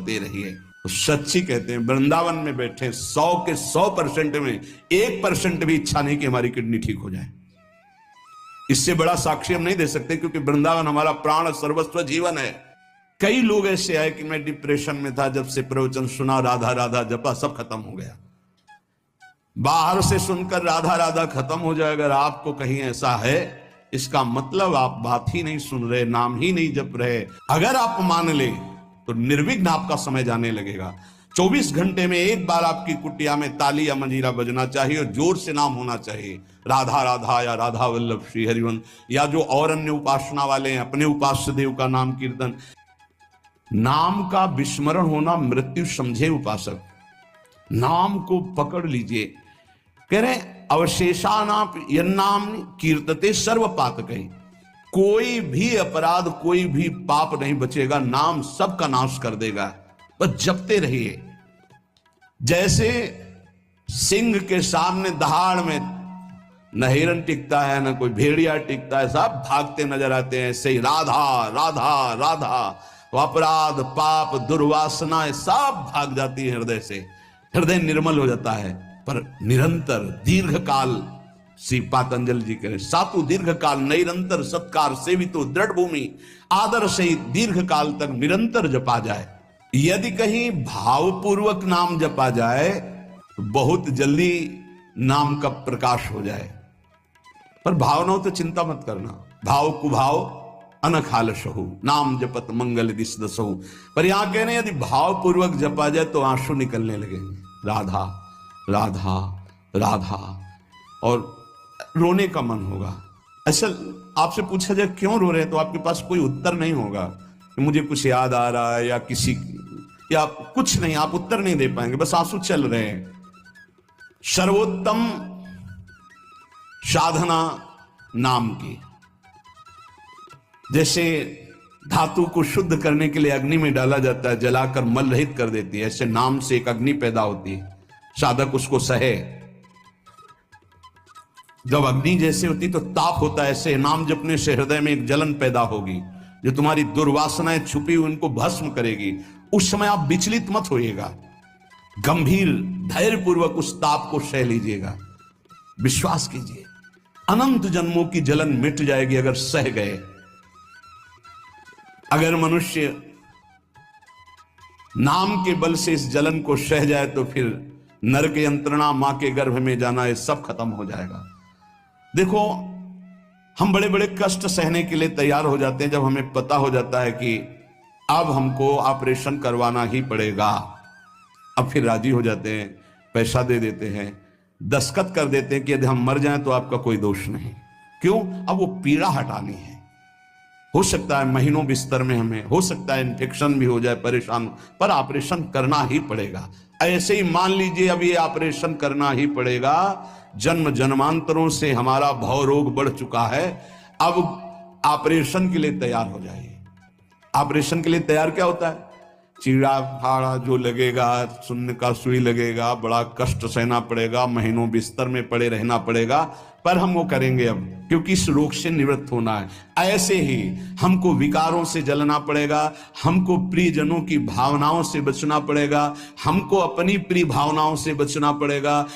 चलते रहिए। तो सच्ची कहते हैं वृंदावन में बैठे 100 के 100% में 1% भी इच्छा नहीं कि हमारी किडनी ठीक हो जाए। इससे बड़ा साक्षी हम नहीं दे सकते, क्योंकि वृंदावन हमारा प्राण सर्वस्व जीवन है। कई लोग ऐसे आए कि मैं डिप्रेशन में था, जब से प्रवचन सुना, राधा राधा जपा, सब खत्म हो गया। बाहर से सुनकर राधा राधा खत्म हो जाए, अगर आपको कहीं ऐसा है, इसका मतलब आप बात ही नहीं सुन रहे, नाम ही नहीं जप रहे। अगर आप मान ले तो निर्विघ्न आपका समय जाने लगेगा। 24 घंटे में एक बार आपकी कुटिया में ताली या मंजीरा बजना चाहिए और जोर से नाम होना चाहिए, राधा राधा या राधा वल्लभ श्री हरिवंश, या जो और अन्य उपासना वाले हैं अपने उपास्य देव का नाम कीर्तन। नाम का विस्मरण होना मृत्यु समझे उपासक। नाम को पकड़ लीजिए। कह रहे अवशेषानाप यन्नाम कीर्तते सर्व पातकै, कोई भी अपराध कोई भी पाप नहीं बचेगा, नाम सबका नाश कर देगा। बस जपते रहिए। जैसे सिंह के सामने दहाड़ में न हिरन टिकता है, न कोई भेड़िया टिकता है, सब भागते नजर आते हैं। ऐसे ही राधा राधा राधा, अपराध पाप दुर्वासना सब भाग जाती है हृदय से, हृदय निर्मल हो जाता है। पर निरंतर दीर्घ काल, श्री पातंजलि जी कह रहे सातु दीर्घ काल निरंतर सत्कार सेवितो दृढ़ भूमि, आदर से दीर्घ काल तक निरंतर जपा जाए। यदि कहीं भावपूर्वक नाम जपा जाए तो बहुत जल्दी नाम का प्रकाश हो जाए। पर भावनाओं तो चिंता मत करना, भाव कुभाव अनखालशहु, नाम जपत मंगल दिस दसहु। पर यहां कह रहे हैं यदि भावपूर्वक जपा जाए तो आंसू निकलने लगेंगे, राधा राधा राधा, और रोने का मन होगा। असल आपसे पूछा जाए क्यों रो रहे हैं तो आपके पास कोई उत्तर नहीं होगा कि मुझे कुछ याद आ रहा है या किसी या कुछ नहीं, आप उत्तर नहीं दे पाएंगे, बस आंसू चल रहे हैं। सर्वोत्तम साधना नाम की, जैसे धातु को शुद्ध करने के लिए अग्नि में डाला जाता है, जलाकर मल रहित कर देती है, ऐसे नाम से एक अग्नि पैदा होती है, साधक उसको सहे। जब अग्नि जैसे होती तो ताप होता है, ऐसे नाम जपने से हृदय में एक जलन पैदा होगी जो तुम्हारी दुर्वासनाएं छुपी हुई उनको भस्म करेगी। उस समय आप विचलित मत होइएगा, गंभीर धैर्य पूर्वक उस ताप को सह लीजिएगा। विश्वास कीजिए अनंत जन्मों की जलन मिट जाएगी अगर सह गए। अगर मनुष्य नाम के बल से इस जलन को सह जाए तो फिर नरक यंत्रणा, मां के गर्भ में जाना, ये सब खत्म हो जाएगा। देखो हम बड़े बड़े कष्ट सहने के लिए तैयार हो जाते हैं जब हमें पता हो जाता है कि अब हमको ऑपरेशन करवाना ही पड़ेगा। अब फिर राजी हो जाते हैं, पैसा दे देते हैं, दस्तखत कर देते हैं कि यदि हम मर जाएं तो आपका कोई दोष नहीं। क्यों? अब वो पीड़ा हटानी है। हो सकता है महीनों बिस्तर में हमें, हो सकता है इन्फेक्शन भी हो जाए, परेशान, पर ऑपरेशन करना ही पड़ेगा। ऐसे ही मान लीजिए अब ये ऑपरेशन करना ही पड़ेगा। जन्म जन्मांतरों से हमारा भव रोग बढ़ चुका है, अब ऑपरेशन के लिए तैयार हो जाइए। ऑपरेशन के लिए तैयार क्या होता है? चीड़ा फाड़ा जो लगेगा, सुन्न का सुई लगेगा, बड़ा कष्ट सहना पड़ेगा, महीनों बिस्तर में पड़े रहना पड़ेगा, पर हम वो करेंगे अब, क्योंकि इस रोग से निवृत्त होना है। ऐसे ही हमको विकारों से जलना पड़ेगा, हमको प्रियजनों की भावनाओं से बचना पड़ेगा, हमको अपनी प्रिय भावनाओं से बचना पड़ेगा।